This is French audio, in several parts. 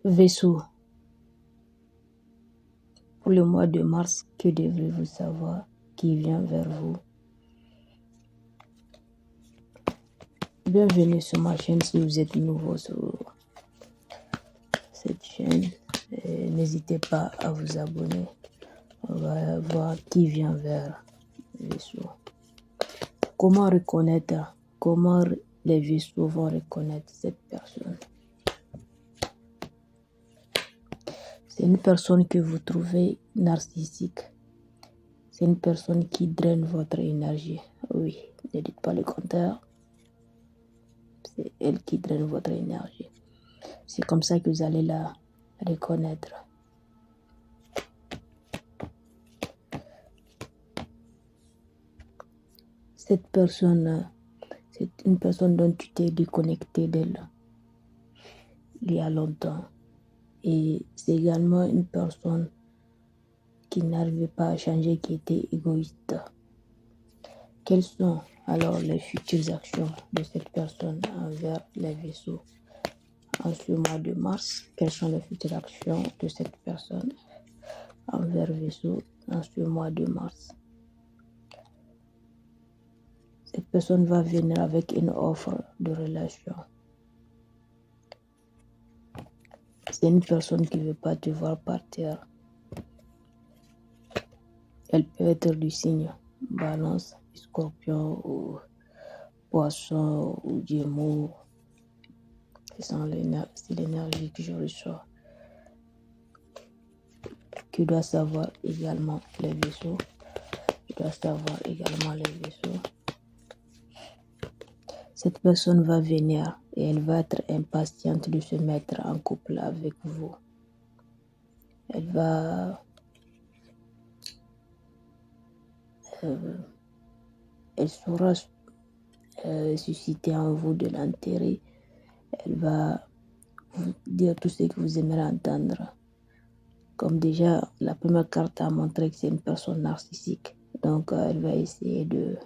Vaisseau, pour le mois de mars, que devrez-vous savoir qui vient vers vous? Bienvenue sur ma chaîne si vous êtes nouveau sur cette chaîne. N'hésitez pas à vous abonner. On va voir qui vient vers Vaisseau. Comment les vaisseaux vont reconnaître cette personne? C'est une personne que vous trouvez narcissique. C'est une personne qui draine votre énergie. Oui, ne dites pas le contraire. C'est elle qui draine votre énergie. C'est comme ça que vous allez la reconnaître. Cette personne, c'est une personne dont tu t'es déconnecté d'elle il y a longtemps. Et c'est également une personne qui n'arrivait pas à changer, qui était égoïste. Quelles sont alors les futures actions de cette personne envers les vaisseaux en ce mois de mars? Quelles sont les futures actions de cette personne envers Vaisseau en ce mois de mars? Cette personne va venir avec une offre de relation. C'est une personne qui ne veut pas te voir partir. Elle peut être du signe Balance, Scorpion ou Poisson ou Gémeaux. C'est l'énergie que je reçois. Tu dois savoir également les vaisseaux. Cette personne va venir et elle va être impatiente de se mettre en couple avec vous. Elle va elle saura susciter en vous de l'intérêt. Elle va vous dire tout ce que vous aimerez entendre. Comme déjà, la première carte a montré que c'est une personne narcissique. Donc, elle va essayer de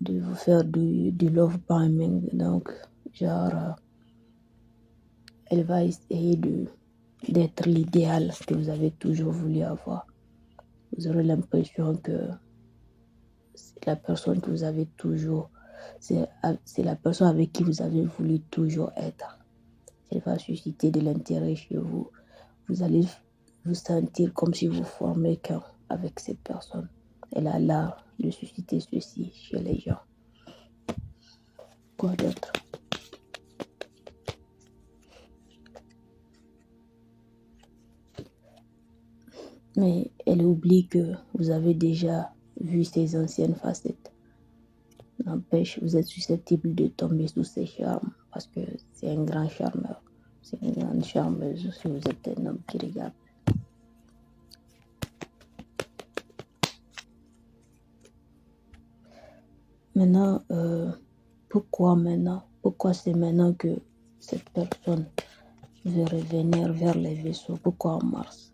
vous faire du love bombing. Donc, genre, elle va essayer d'être l'idéal que vous avez toujours voulu avoir. Vous aurez l'impression que c'est la personne que vous avez toujours, c'est la personne avec qui vous avez voulu toujours être. Elle va susciter de l'intérêt chez vous. Vous allez vous sentir comme si vous formez qu'un avec cette personne. Elle a l'art de susciter ceci chez les gens. Quoi d'autre? Mais elle oublie que vous avez déjà vu ses anciennes facettes. N'empêche, vous êtes susceptible de tomber sous ses charmes parce que c'est un grand charmeur. C'est une grande charmeuse si vous êtes un homme qui regarde. Maintenant, pourquoi c'est maintenant que cette personne veut revenir vers les vaisseaux? Pourquoi en mars?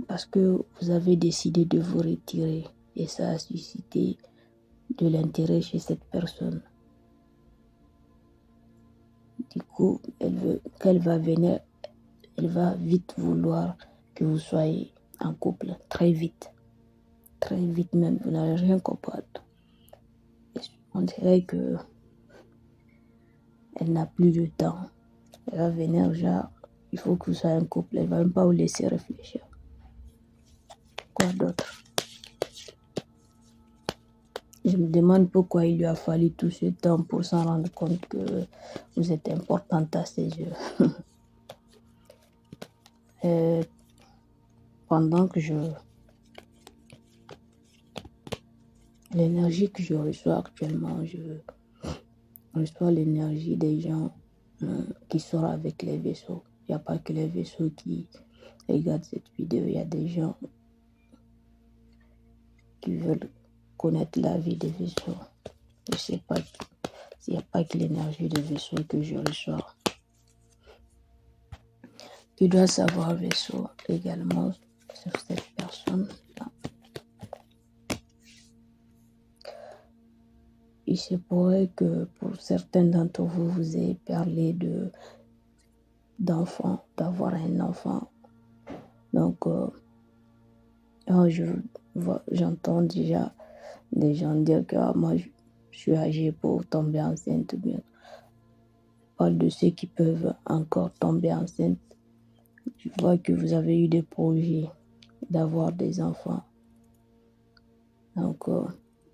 Parce que vous avez décidé de vous retirer et ça a suscité de l'intérêt chez cette personne. Du coup, qu'elle va venir, elle va vite vouloir que vous soyez en couple, très vite même, vous n'allez rien comprendre. On dirait que elle n'a plus de temps. Elle va venir genre, il faut que vous soyez en couple, elle va même pas vous laisser réfléchir. Quoi d'autre? Je me demande pourquoi il lui a fallu tout ce temps pour s'en rendre compte que vous êtes importante à ses yeux. Pendant que l'énergie que je reçois actuellement, je reçois l'énergie des gens qui sortent avec les vaisseaux. Il n'y a pas que les vaisseaux qui regardent cette vidéo, il y a des gens qui veulent connaître la vie des vaisseaux. Je ne sais pas s'il n'y a pas que l'énergie des vaisseaux que je reçois. Tu dois savoir, vaisseau, également sur cette personne. il se pourrait que pour certains d'entre vous, vous ayez parlé d'enfant, d'avoir un enfant. Donc, j'entends déjà des gens dire que moi, je suis âgée pour tomber enceinte. Bien. Je parle de ceux qui peuvent encore tomber enceinte. Je vois que vous avez eu des projets d'avoir des enfants. Donc,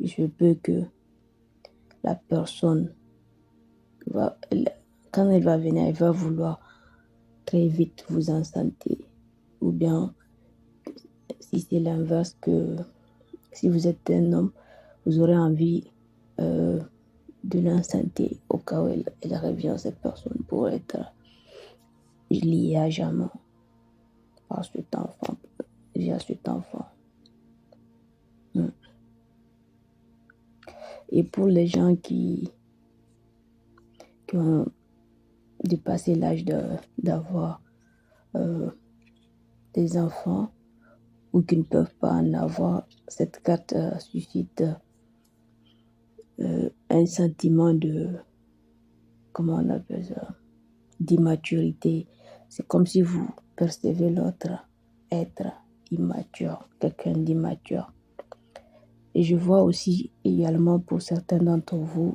je peux que la personne, quand elle va venir, elle va vouloir très vite vous enceinte. Ou bien, si c'est l'inverse, que si vous êtes un homme, vous aurez envie de l'enceinte au cas où elle revient, cette personne, pour être liée à jamais par cet enfant, via cet enfant. Et pour les gens qui ont dépassé l'âge d'avoir des enfants ou qui ne peuvent pas en avoir, cette carte suscite un sentiment comment on appelle ça, d'immaturité. C'est comme si vous percevez l'autre être immature, quelqu'un d'immature. Et je vois aussi également pour certains d'entre vous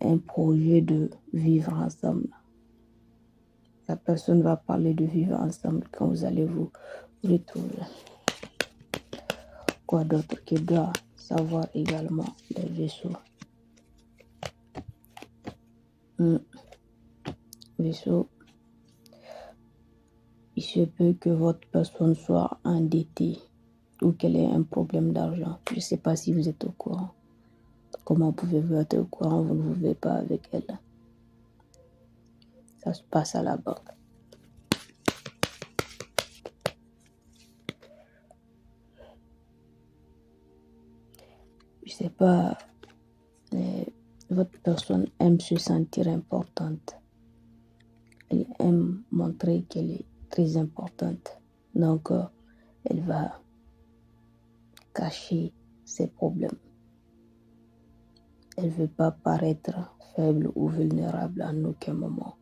un projet de vivre ensemble. La personne va parler de vivre ensemble quand vous allez vous retrouver. Quoi d'autre qu'il doit savoir également les vaisseaux. Vaisseau, il se peut que votre personne soit endettée ou qu'elle ait un problème d'argent. Je ne sais pas si vous êtes au courant. Comment pouvez-vous être au courant? Vous ne vivez pas avec elle. Ça se passe à la banque. Je ne sais pas, votre personne aime se sentir importante. Elle aime montrer qu'elle est très importante. Donc, elle va cacher ses problèmes. Elle ne veut pas paraître faible ou vulnérable en aucun moment.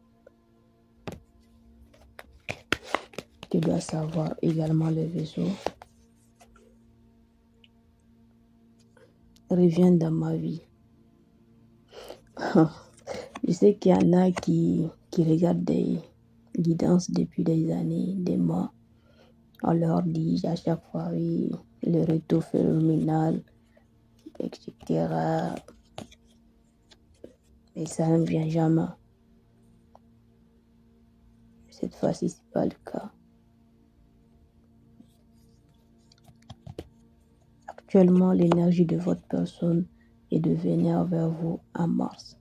Tu dois savoir également les vaisseaux. Reviens dans ma vie. Je sais qu'il y en a qui regardent des guidances depuis des années, des mois. On leur dit à chaque fois, oui, le retour phénoménal, etc. Et ça ne vient jamais. Cette fois-ci, ce n'est pas le cas. Actuellement, l'énergie de votre personne est de venir vers vous en mars.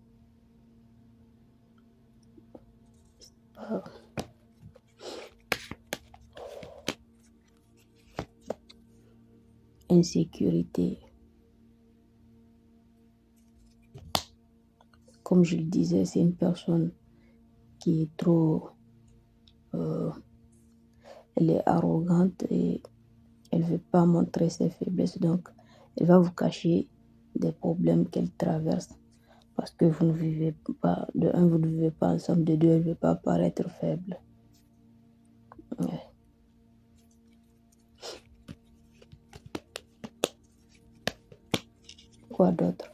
Insécurité. Comme je le disais, c'est une personne qui est trop... elle est arrogante et elle ne veut pas montrer ses faiblesses. Donc, elle va vous cacher des problèmes qu'elle traverse. Parce que vous ne vivez pas, de un, vous ne vivez pas ensemble, de deux, elle ne veut pas paraître faible. Ouais. Quoi d'autre?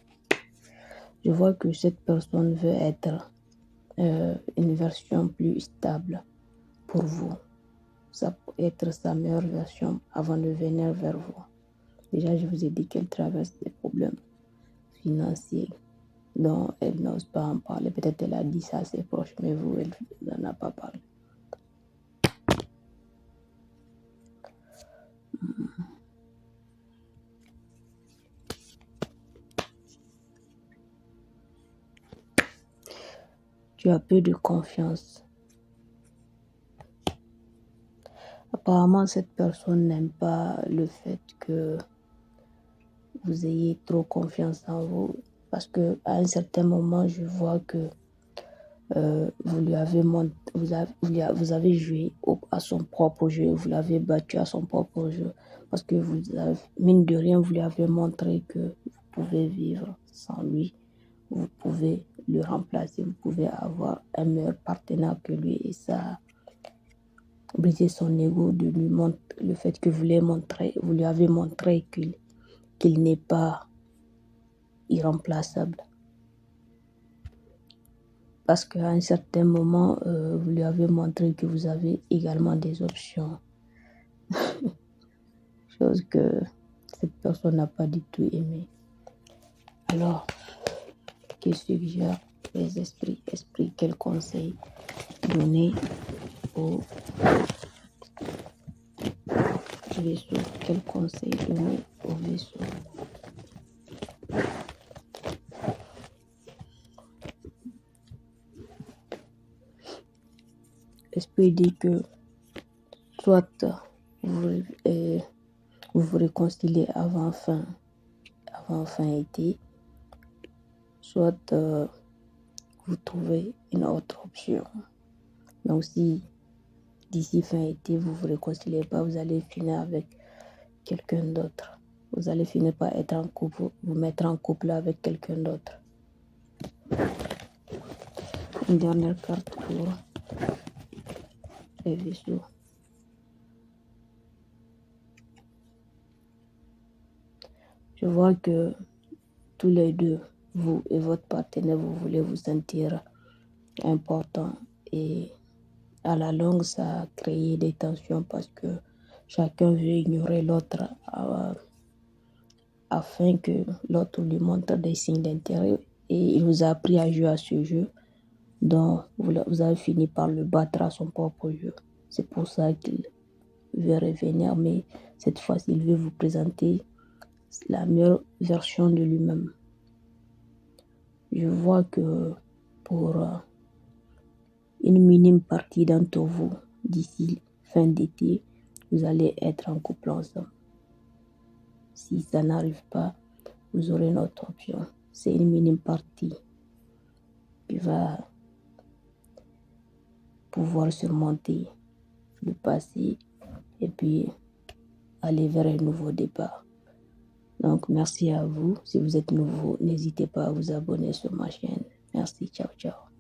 Je vois que cette personne veut être une version plus stable pour vous. Ça peut être sa meilleure version avant de venir vers vous. Déjà, je vous ai dit qu'elle traverse des problèmes financiers dont elle n'ose pas en parler. Peut-être elle a dit ça à ses proches, mais vous, elle n'en a pas parlé. Tu as peu de confiance. Apparemment, cette personne n'aime pas le fait que vous ayez trop confiance en vous. Parce qu'à un certain moment, je vois que vous avez joué à son propre jeu, vous l'avez battu à son propre jeu. Parce que mine de rien, vous lui avez montré que vous pouvez vivre sans lui. Vous pouvez le remplacer, vous pouvez avoir un meilleur partenaire que lui, et ça briser son ego de lui montrer le fait que vous lui avez montré qu'il n'est pas irremplaçable. Parce qu'à un certain moment, vous lui avez montré que vous avez également des options. Chose que cette personne n'a pas du tout aimé. Alors, que suggèrent les esprits? Quel conseil donner au vaisseau? Quel conseil donner au vaisseau? L'esprit dit que soit vous vous réconciliez avant fin été, soit vous trouvez une autre option. Donc si d'ici fin été vous vous réconciliez pas, vous allez finir avec quelqu'un d'autre. Vous allez finir par être en couple, vous mettre en couple avec quelqu'un d'autre. Une dernière carte pour les vaisseaux. Je vois que tous les deux, vous et votre partenaire, vous voulez vous sentir important, et à la longue, ça a créé des tensions parce que chacun veut ignorer l'autre afin que l'autre lui montre des signes d'intérêt, et il vous a appris à jouer à ce jeu, donc vous avez fini par le battre à son propre jeu. C'est pour ça qu'il veut revenir, mais cette fois-ci, il veut vous présenter la meilleure version de lui-même. Je vois que pour une minime partie d'entre vous, d'ici fin d'été, vous allez être en couple ensemble. Si ça n'arrive pas, vous aurez une autre option. C'est une minime partie qui va pouvoir surmonter le passé et puis aller vers un nouveau départ. Donc, merci à vous. Si vous êtes nouveau, n'hésitez pas à vous abonner sur ma chaîne. Merci, ciao, ciao.